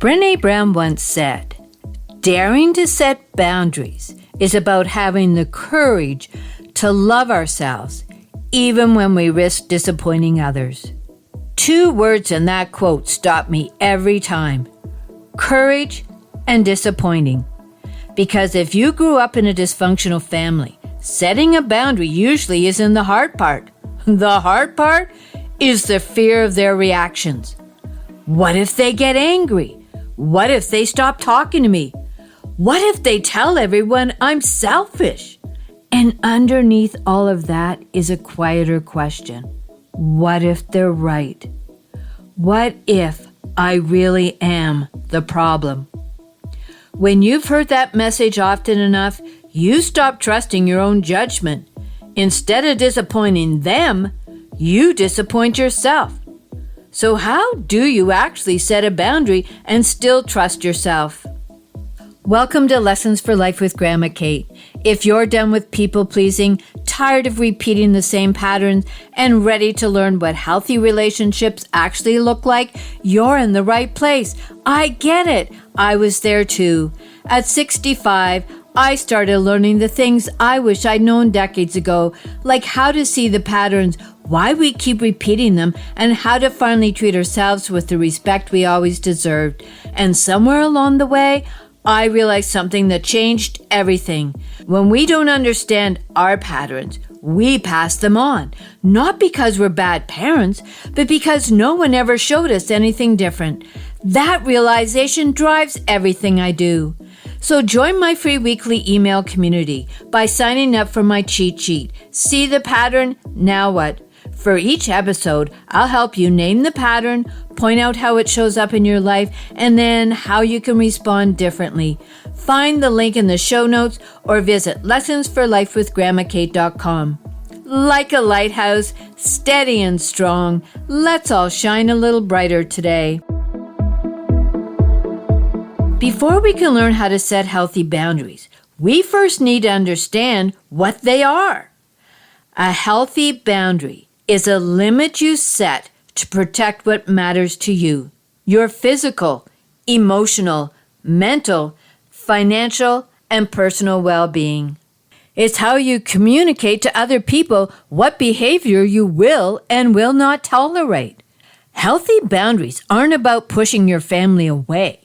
Brené Brown once said, "Daring to set boundaries is about having the courage to love ourselves, even when we risk disappointing others." Two words in that quote stop me every time: courage and disappointing. Because if you grew up in a dysfunctional family, setting a boundary usually isn't the hard part. The hard part is the fear of their reactions. What if they get angry? What if they stop talking to me? What if they tell everyone I'm selfish? And underneath all of that is a quieter question. What if they're right? What if I really am the problem? When you've heard that message often enough, you stop trusting your own judgment. Instead of disappointing them, you disappoint yourself. So how do you actually set a boundary and still trust yourself? Welcome to Lessons for Life with Grandma Kate. If you're done with people-pleasing, tired of repeating the same patterns, and ready to learn what healthy relationships actually look like, you're in the right place. I get it. I was there too. At 65, I started learning the things I wish I'd known decades ago, like how to see the patterns, why we keep repeating them, and how to finally treat ourselves with the respect we always deserved. And somewhere along the way, I realized something that changed everything. When we don't understand our patterns, we pass them on. Not because we're bad parents, but because no one ever showed us anything different. That realization drives everything I do. So join my free weekly email community by signing up for my cheat sheet. See the pattern? Now what? For each episode, I'll help you name the pattern, point out how it shows up in your life, and then how you can respond differently. Find the link in the show notes or visit lessonsforlifewithgrandmakate.com. Like a lighthouse, steady and strong, let's all shine a little brighter today. Before we can learn how to set healthy boundaries, we first need to understand what they are. A healthy boundary is a limit you set to protect what matters to you. Your physical, emotional, mental, financial, and personal well-being. It's how you communicate to other people what behavior you will and will not tolerate. Healthy boundaries aren't about pushing your family away.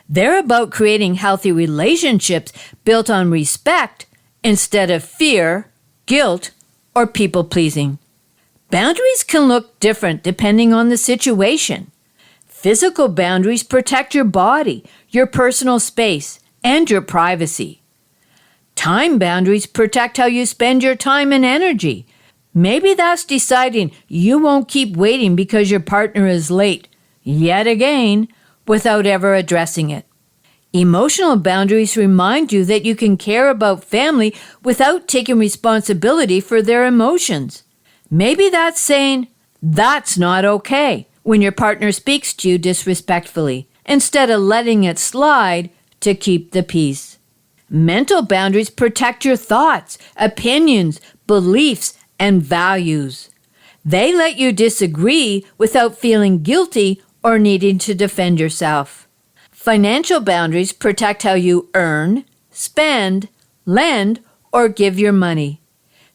They're about creating healthy relationships built on respect instead of fear, guilt, or people-pleasing. Boundaries can look different depending on the situation. Physical boundaries protect your body, your personal space, and your privacy. Time boundaries protect how you spend your time and energy. Maybe that's deciding you won't keep waiting because your partner is late, yet again, without ever addressing it. Emotional boundaries remind you that you can care about family without taking responsibility for their emotions. Maybe that's saying, "That's not okay," when your partner speaks to you disrespectfully, instead of letting it slide to keep the peace. Mental boundaries protect your thoughts, opinions, beliefs, and values. They let you disagree without feeling guilty or needing to defend yourself. Financial boundaries protect how you earn, spend, lend, or give your money.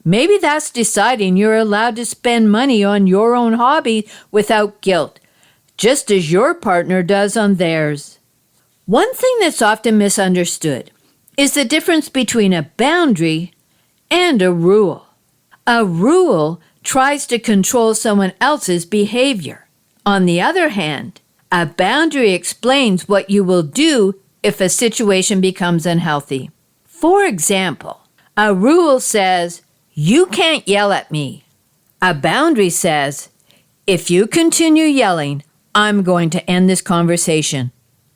Maybe that's deciding you're allowed to spend money on your own hobby without guilt, just as your partner does on theirs. One thing that's often misunderstood is the difference between a boundary and a rule. A rule tries to control someone else's behavior. On the other hand, a boundary explains what you will do if a situation becomes unhealthy. For example, a rule says, "You can't yell at me." A boundary says, "If you continue yelling, I'm going to end this conversation."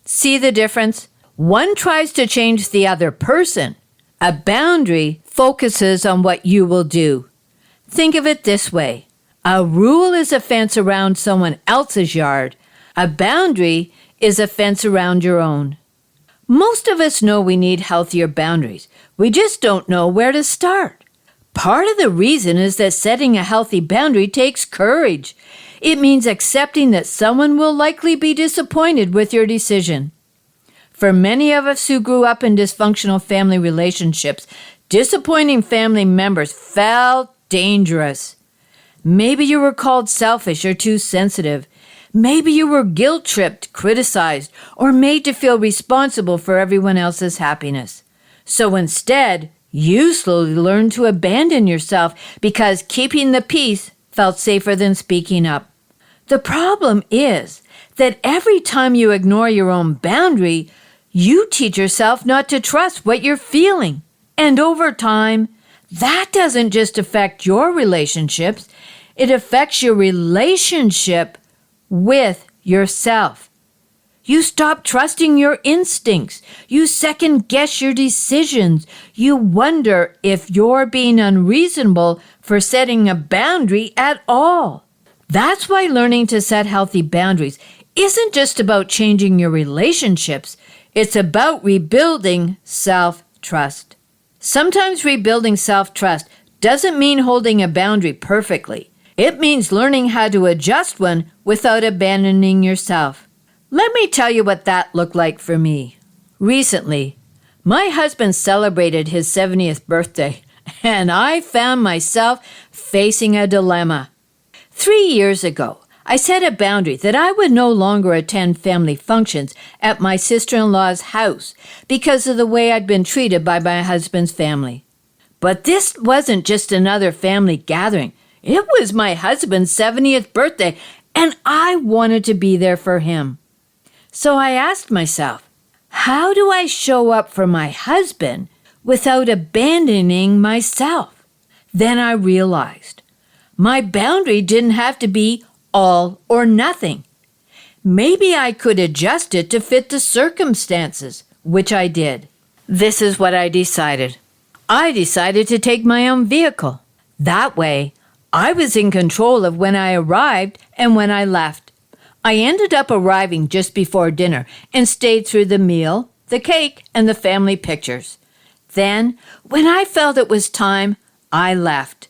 See the difference? One tries to change the other person. A boundary focuses on what you will do. Think of it this way. A rule is a fence around someone else's yard. A boundary is a fence around your own. Most of us know we need healthier boundaries. We just don't know where to start. Part of the reason is that setting a healthy boundary takes courage. It means accepting that someone will likely be disappointed with your decision. For many of us who grew up in dysfunctional family relationships, disappointing family members felt dangerous. Maybe you were called selfish or too sensitive. Maybe you were guilt-tripped, criticized, or made to feel responsible for everyone else's happiness. So instead, you slowly learned to abandon yourself because keeping the peace felt safer than speaking up. The problem is that every time you ignore your own boundary, you teach yourself not to trust what you're feeling. And over time, that doesn't just affect your relationships, it affects your relationship with yourself. You stop trusting your instincts. You second guess your decisions. You wonder if you're being unreasonable for setting a boundary at all. That's why learning to set healthy boundaries isn't just about changing your relationships. It's about rebuilding self-trust. Sometimes rebuilding self-trust doesn't mean holding a boundary perfectly. It means learning how to adjust one without abandoning yourself. Let me tell you what that looked like for me. Recently, my husband celebrated his 70th birthday, and I found myself facing a dilemma. 3 years ago, I set a boundary that I would no longer attend family functions at my sister-in-law's house because of the way I'd been treated by my husband's family. But this wasn't just another family gathering. It was my husband's 70th birthday, and I wanted to be there for him. So I asked myself, how do I show up for my husband without abandoning myself? Then I realized my boundary didn't have to be all or nothing. Maybe I could adjust it to fit the circumstances, which I did. This is what I decided. I decided to take my own vehicle. That way, I was in control of when I arrived and when I left. I ended up arriving just before dinner and stayed through the meal, the cake, and the family pictures. Then, when I felt it was time, I left.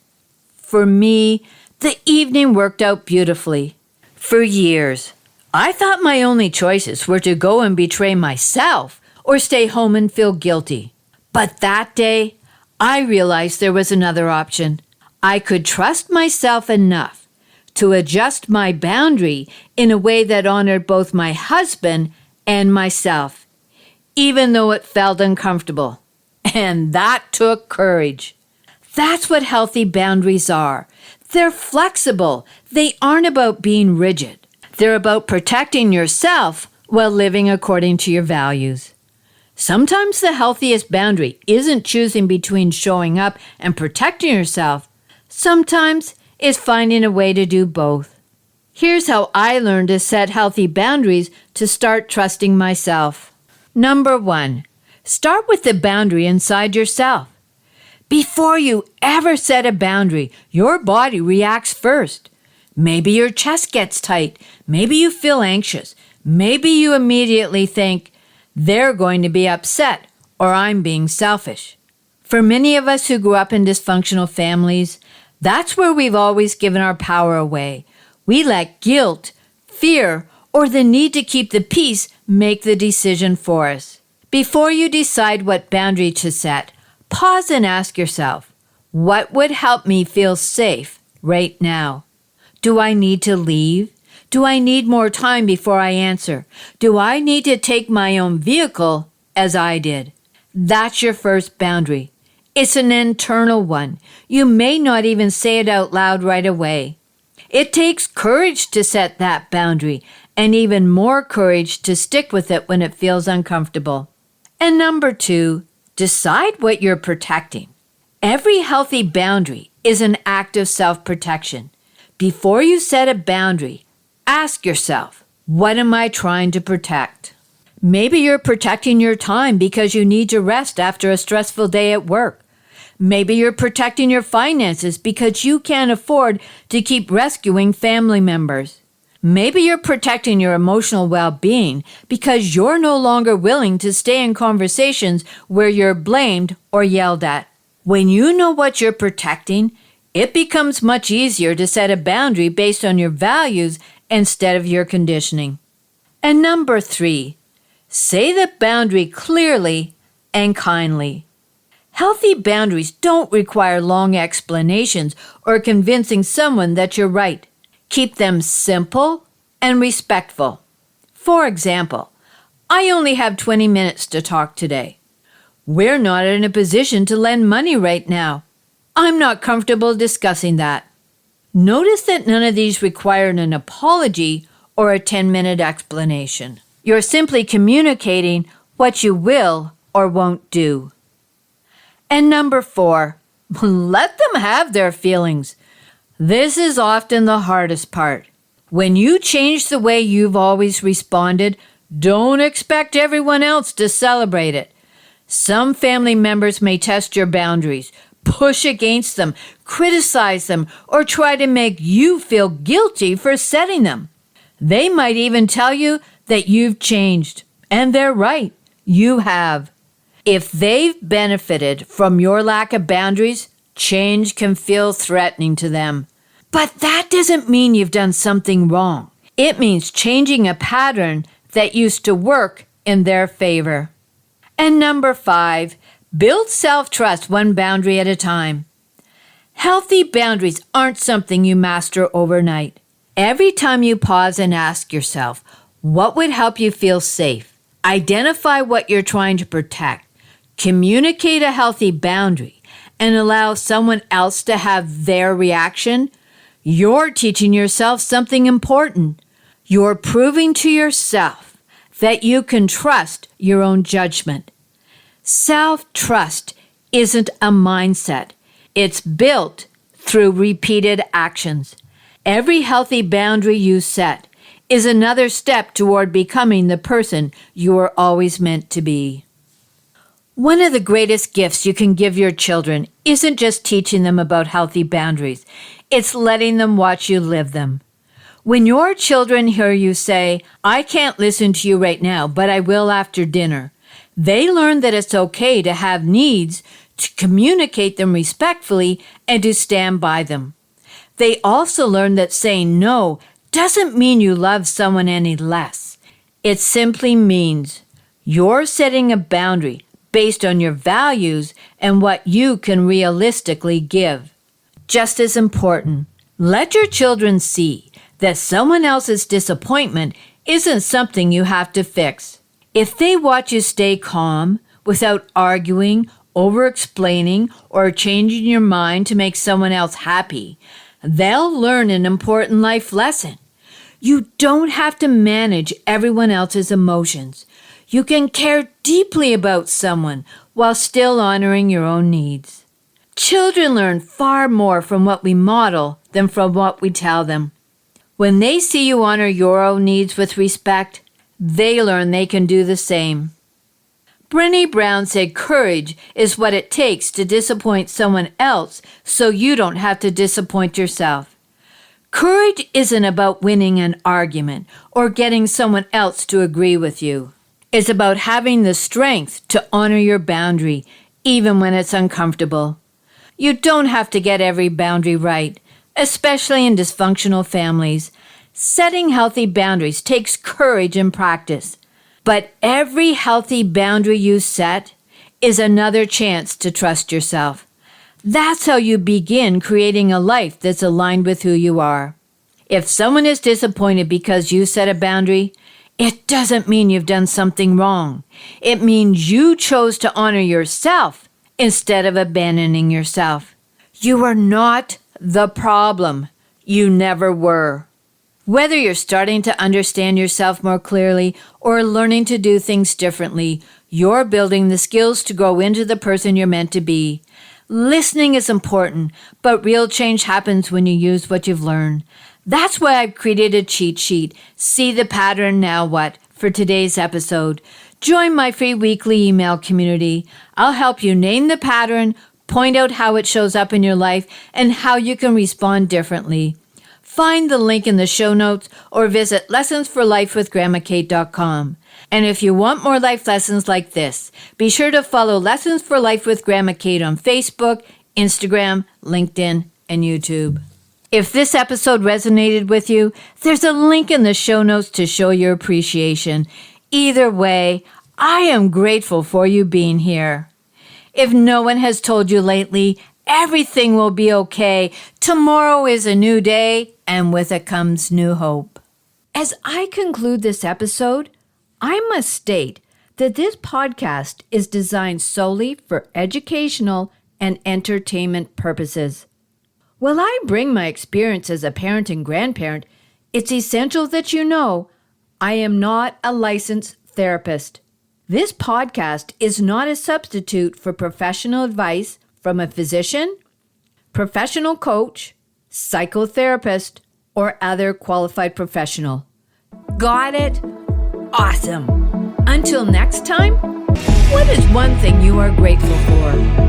For me, the evening worked out beautifully. For years, I thought my only choices were to go and betray myself or stay home and feel guilty. But that day, I realized there was another option. I could trust myself enough to adjust my boundary in a way that honored both my husband and myself, even though it felt uncomfortable. And that took courage. That's what healthy boundaries are. They're flexible. They aren't about being rigid. They're about protecting yourself while living according to your values. Sometimes the healthiest boundary isn't choosing between showing up and protecting yourself. Sometimes it's finding a way to do both. Here's how I learned to set healthy boundaries to start trusting myself. Number 1, start with the boundary inside yourself. Before you ever set a boundary, your body reacts first. Maybe your chest gets tight. Maybe you feel anxious. Maybe you immediately think, they're going to be upset or I'm being selfish. For many of us who grew up in dysfunctional families, that's where we've always given our power away. We let guilt, fear, or the need to keep the peace make the decision for us. Before you decide what boundary to set, pause and ask yourself, what would help me feel safe right now? Do I need to leave? Do I need more time before I answer? Do I need to take my own vehicle as I did? That's your first boundary. It's an internal one. You may not even say it out loud right away. It takes courage to set that boundary, and even more courage to stick with it when it feels uncomfortable. And number 2, decide what you're protecting. Every healthy boundary is an act of self-protection. Before you set a boundary, ask yourself, what am I trying to protect? Maybe you're protecting your time because you need to rest after a stressful day at work. Maybe you're protecting your finances because you can't afford to keep rescuing family members. Maybe you're protecting your emotional well-being because you're no longer willing to stay in conversations where you're blamed or yelled at. When you know what you're protecting, it becomes much easier to set a boundary based on your values instead of your conditioning. And number 3, Say the boundary clearly and kindly. Healthy boundaries don't require long explanations or convincing someone that you're right. Keep them simple and respectful. For example, I only have 20 minutes to talk today. We're not in a position to lend money right now. I'm not comfortable discussing that. Notice that none of these require an apology or a 10-minute explanation. You're simply communicating what you will or won't do. And number 4, let them have their feelings. This is often the hardest part. When you change the way you've always responded, don't expect everyone else to celebrate it. Some family members may test your boundaries, push against them, criticize them, or try to make you feel guilty for setting them. They might even tell you that you've changed, and they're right. You have. If they've benefited from your lack of boundaries, change can feel threatening to them. But that doesn't mean you've done something wrong. It means changing a pattern that used to work in their favor. And number 5, build self-trust one boundary at a time. Healthy boundaries aren't something you master overnight. Every time you pause and ask yourself, what would help you feel safe? Identify what you're trying to protect. Communicate a healthy boundary and allow someone else to have their reaction. You're teaching yourself something important. You're proving to yourself that you can trust your own judgment. Self-trust isn't a mindset. It's built through repeated actions. Every healthy boundary you set is another step toward becoming the person you were always meant to be. One of the greatest gifts you can give your children isn't just teaching them about healthy boundaries. It's letting them watch you live them. When your children hear you say, I can't listen to you right now, but I will after dinner, they learn that it's okay to have needs, to communicate them respectfully, and to stand by them. They also learn that saying no doesn't mean you love someone any less. It simply means you're setting a boundary based on your values and what you can realistically give. Just as important, let your children see that someone else's disappointment isn't something you have to fix. If they watch you stay calm without arguing, over-explaining, or changing your mind to make someone else happy, they'll learn an important life lesson. You don't have to manage everyone else's emotions. You can care deeply about someone while still honoring your own needs. Children learn far more from what we model than from what we tell them. When they see you honor your own needs with respect, they learn they can do the same. Brené Brown said courage is what it takes to disappoint someone else so you don't have to disappoint yourself. Courage isn't about winning an argument or getting someone else to agree with you. It's about having the strength to honor your boundary, even when it's uncomfortable. You don't have to get every boundary right, especially in dysfunctional families. Setting healthy boundaries takes courage and practice. But every healthy boundary you set is another chance to trust yourself. That's how you begin creating a life that's aligned with who you are. If someone is disappointed because you set a boundary, it doesn't mean you've done something wrong. It means you chose to honor yourself instead of abandoning yourself. You are not the problem. You never were. Whether you're starting to understand yourself more clearly or learning to do things differently, you're building the skills to grow into the person you're meant to be. Listening is important, but real change happens when you use what you've learned. That's why I've created a cheat sheet, See the Pattern Now What, for today's episode. Join my free weekly email community. I'll help you name the pattern, point out how it shows up in your life, and how you can respond differently. Find the link in the show notes or visit lessonsforlifewithgrandmakate.com. And if you want more life lessons like this, be sure to follow Lessons for Life with Grandma Kate on Facebook, Instagram, LinkedIn, and YouTube. If this episode resonated with you, there's a link in the show notes to show your appreciation. Either way, I am grateful for you being here. If no one has told you lately, everything will be okay. Tomorrow is a new day, and with it comes new hope. As I conclude this episode, I must state that this podcast is designed solely for educational and entertainment purposes. While I bring my experience as a parent and grandparent, it's essential that you know I am not a licensed therapist. This podcast is not a substitute for professional advice from a physician, professional coach, psychotherapist, or other qualified professional. Got it? Awesome. Until next time, what is one thing you are grateful for?